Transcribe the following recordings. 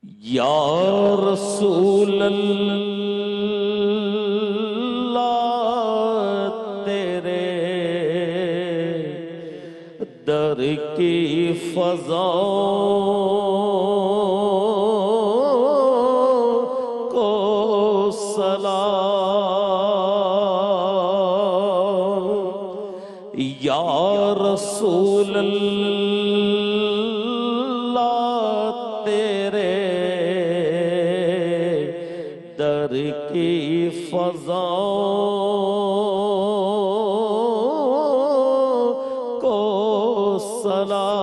या रसूल अल्लाह तेरे दर की फ़ज़ाओं को सलाम। या रसूल अल्लाह तेरे दर की फ़ज़ाओं को सलाम।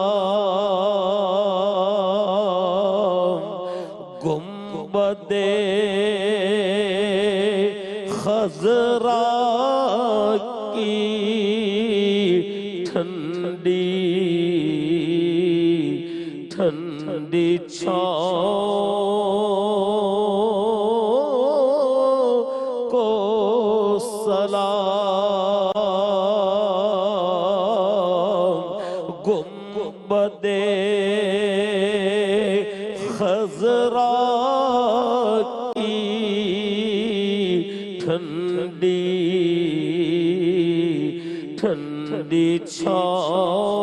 गुंबदे खज़रा की ठंडी ठंडी छाँव को सलाम। गुंबदे खज़रा की ठंडी ठंडी छाँव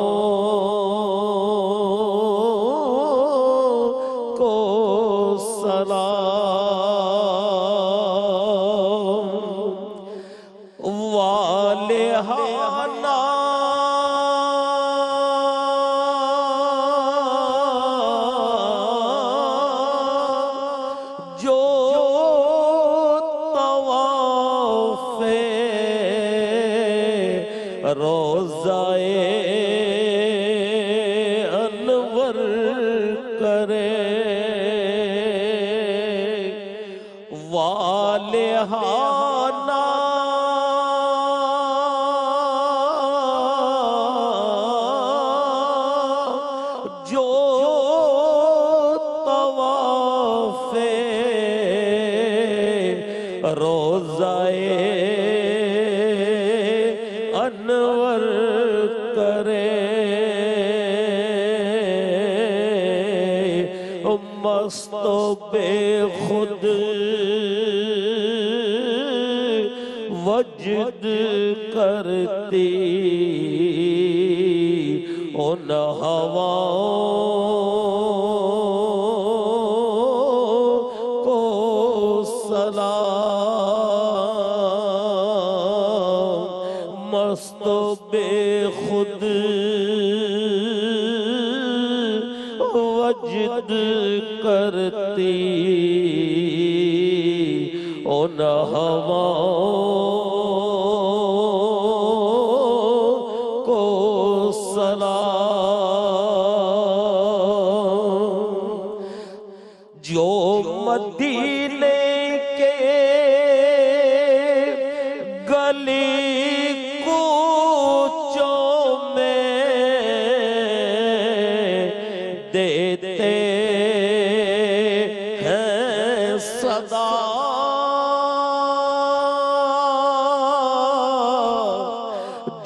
को सलाम। वाले हाना जो तवाफ़े रोज़ाए अनवर करे। वाले हाना जो तवाफ़े रोज़ाए अनवर करे। मस्तो बेखुद वजद करती उन हवाओं को सलाम। मस्तो बेखुद वजद करती उन हवाओं को सलाम। जो मदीने के गली कूचों में देते हैं सदा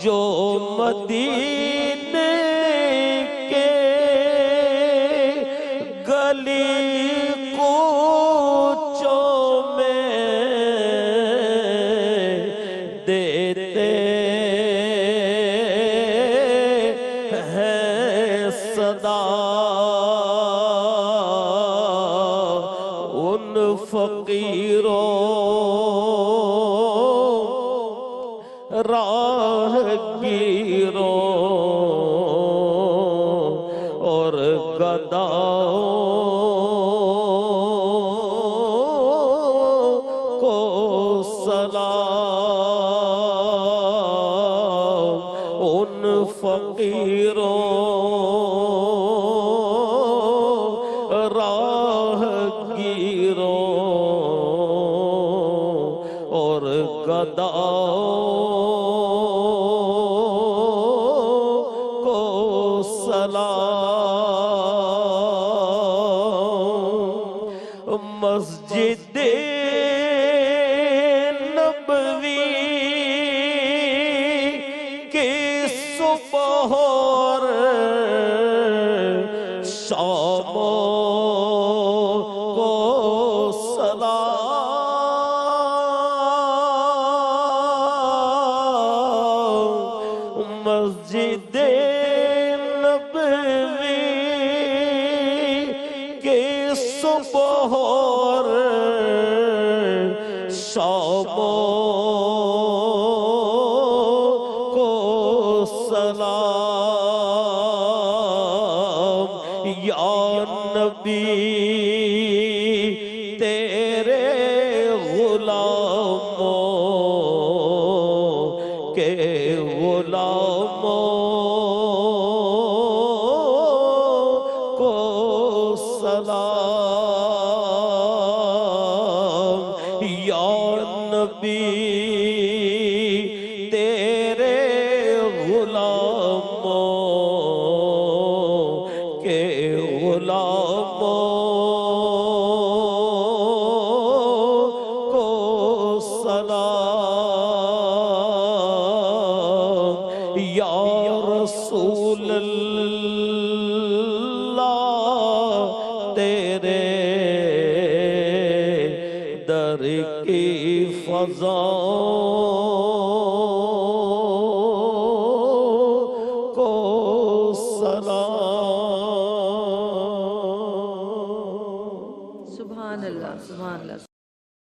जो मदीने के गली कूचों में देते हैं सदा उन फकीरों राहगीरों और गदाओं को सलाम। उन फकीरों राहगीरों और गदाओं को सलाम। मस्जिद नबवी की सुबह और शामों सुबह शाम को सलाम या नबी तेरे गुलामों के गुलामों को सलाम या नबी तेरे गुलामों के गुलामों को सलाम या रसूल अल्लाह तेरे दर की फ़ज़ाओं को सलाम। सुभान अल्लाह, सुभान अल्लाह।